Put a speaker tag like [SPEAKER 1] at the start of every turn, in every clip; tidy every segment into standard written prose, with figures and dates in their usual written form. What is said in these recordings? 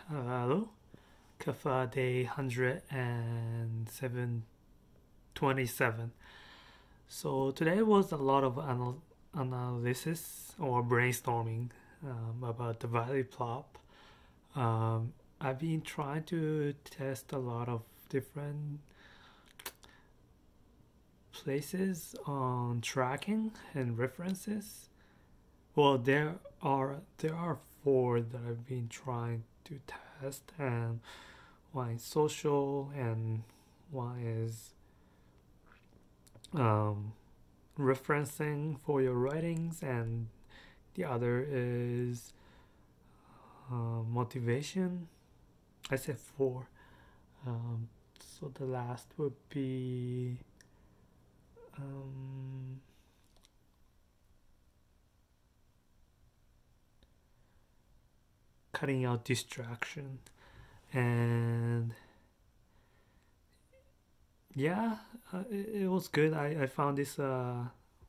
[SPEAKER 1] Hello, Kaffae day 127. So today was a lot of analysis or brainstorming about the value prop. I've been trying to test a lot of different places on tracking and references. Well, there are four that I've been trying to test, and one is social, and one is um, referencing for your writings, and the other is motivation. I said four. Um, so the last would be um, cutting out distraction. And yeah, it was good. I found this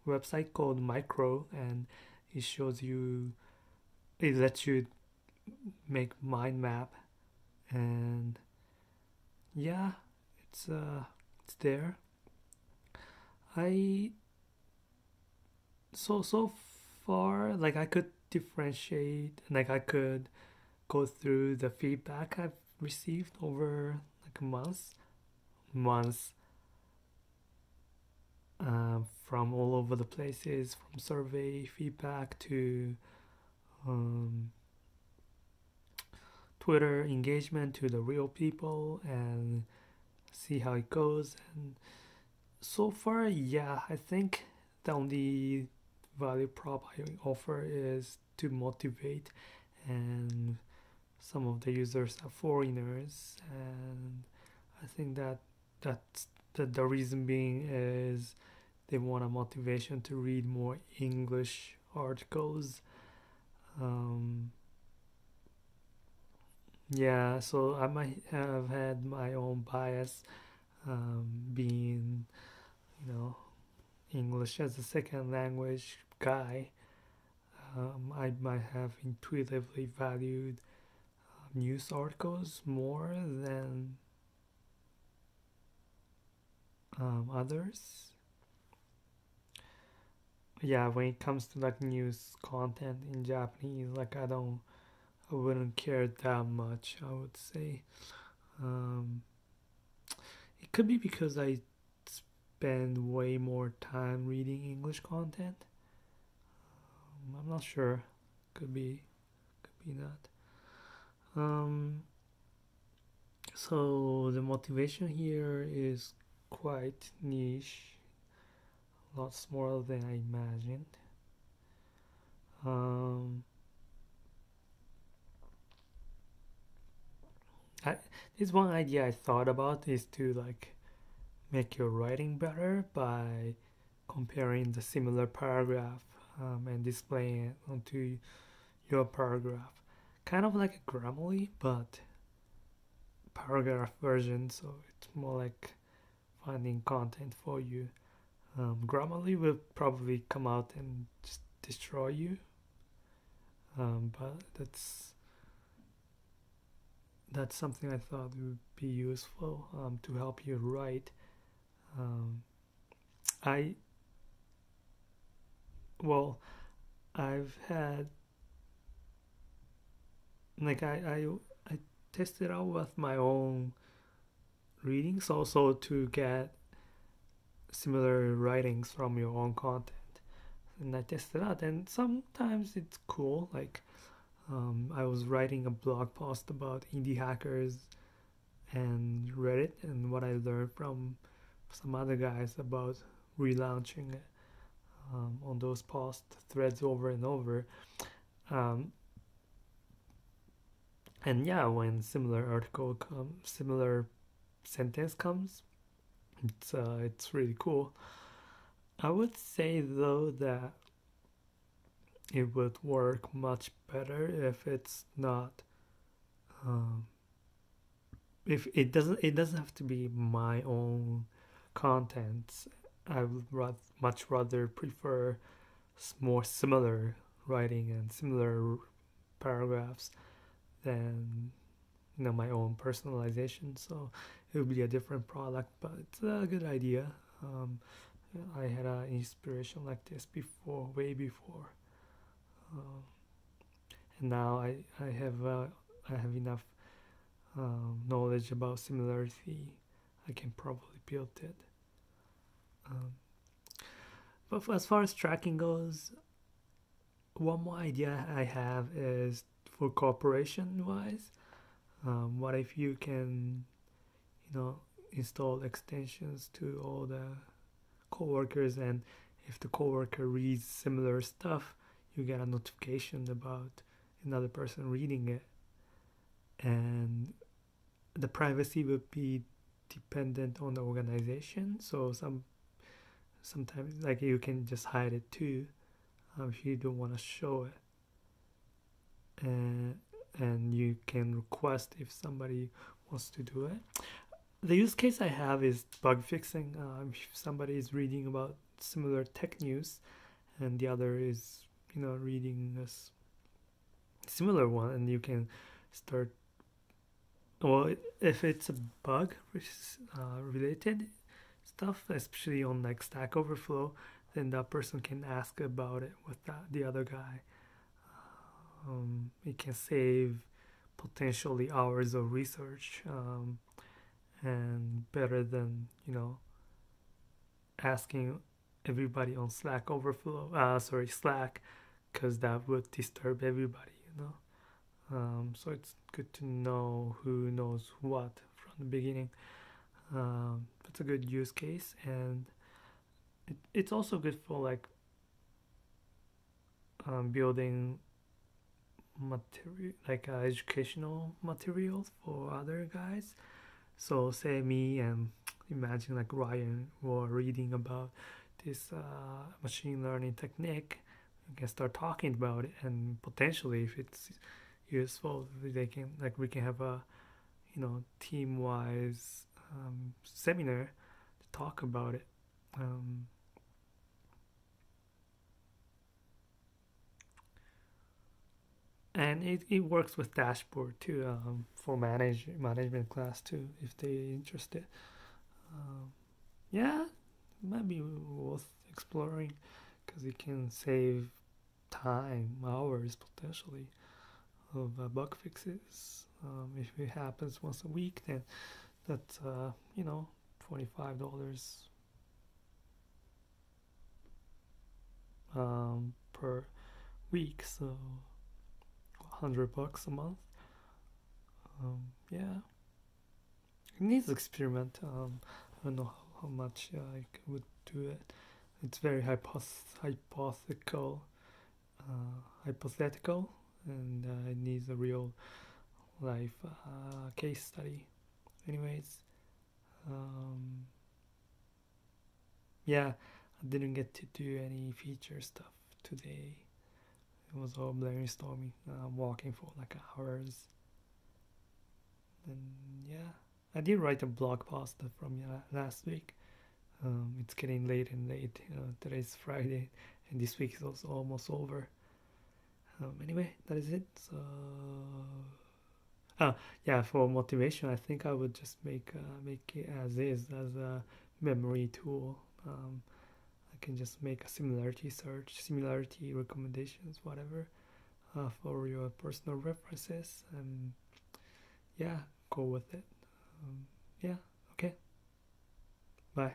[SPEAKER 1] website called Micro, and it shows you, it lets you make mind map, and yeah, it's there. I so far, like, I could differentiate, like I could go through the feedback I've received over like months from all over the places, from survey feedback to um, Twitter engagement to the real people, and see how it goes. And so far, yeah, I think the only value prop I offer is to motivate, and some of the users are foreigners, and I think that the reason being is they want a motivation to read more English articles. Um, yeah, so I might have had my own bias, being, you know, English as a second language guy. I might have intuitively valued news articles more than others. Yeah, when it comes to like news content in Japanese, like I wouldn't care that much, I would say. Um, it could be because I spend way more time reading English content. I'm not sure. Could be not. Um, so the motivation here is quite niche, lots smaller than I imagined. Um, I, this one idea I thought about is to like make your writing better by comparing the similar paragraph and displaying it onto your paragraph. Kind of like a Grammarly, but paragraph version, so it's more like finding content for you. Grammarly will probably come out and just destroy you, but that's something I thought would be useful to help you write. Um, I well, I've had like I tested out with my own readings also to get similar writings from your own content, and I tested out, and sometimes it's cool. Like I was writing a blog post about indie hackers and Reddit, and what I learned from some other guys about relaunching it on those post threads over and over. Um, and yeah, when similar sentence comes, it's really cool. I would say though that it would work much better if it's not um, if it doesn't have to be my own content. I would much rather prefer more similar writing and similar paragraphs than my own personalization. So it would be a different product, but it's a good idea. Um, I had an inspiration like this before, way before, um, and now I have enough knowledge about Similarity. I can probably build it. Um, but as far as tracking goes, one more idea I have is for corporation wise. What if you can, install extensions to all the coworkers, and if the coworker reads similar stuff, you get a notification about another person reading it, and the privacy would be dependent on the organization. So sometimes like you can just hide it too, if you don't want to show it, and you can request if somebody wants to do it. The use case I have is bug fixing. If somebody is reading about similar tech news, and the other is reading a similar one, and you can start. Well, if it's a bug related stuff, especially on like Stack Overflow, then that person can ask about it with the other guy. It can save potentially hours of research, and better than asking everybody on Slack, because that would disturb everybody. So it's good to know who knows what from the beginning. That's a good use case, and it's also good for like building material, like educational materials for other guys. So say me and imagine like Ryan were reading about this machine learning technique. We can start talking about it, and potentially if it's useful, we can have a team wise seminar to talk about it. And it works with dashboard too, for management class too, if they're interested. Yeah, it might be worth exploring, because it can save time, hours potentially, of bug fixes. If it happens once a week, then that's $25 per week, so $100 a month. Yeah, it needs experiment. I don't know how much I would do it. It's very hypothetical, and it needs a real life case study. Anyways, yeah, I didn't get to do any feature stuff today. It was all brainstorming, walking for like hours. And yeah, I did write a blog post from last week. It's getting late and late. Today's Friday, and this week is also almost over. Anyway, that is it. So, yeah, for motivation, I think I would just make it as is, as a memory tool. I can just make a similarity search, similarity recommendations, whatever, for your personal references, and yeah, go with it. Yeah, okay, bye.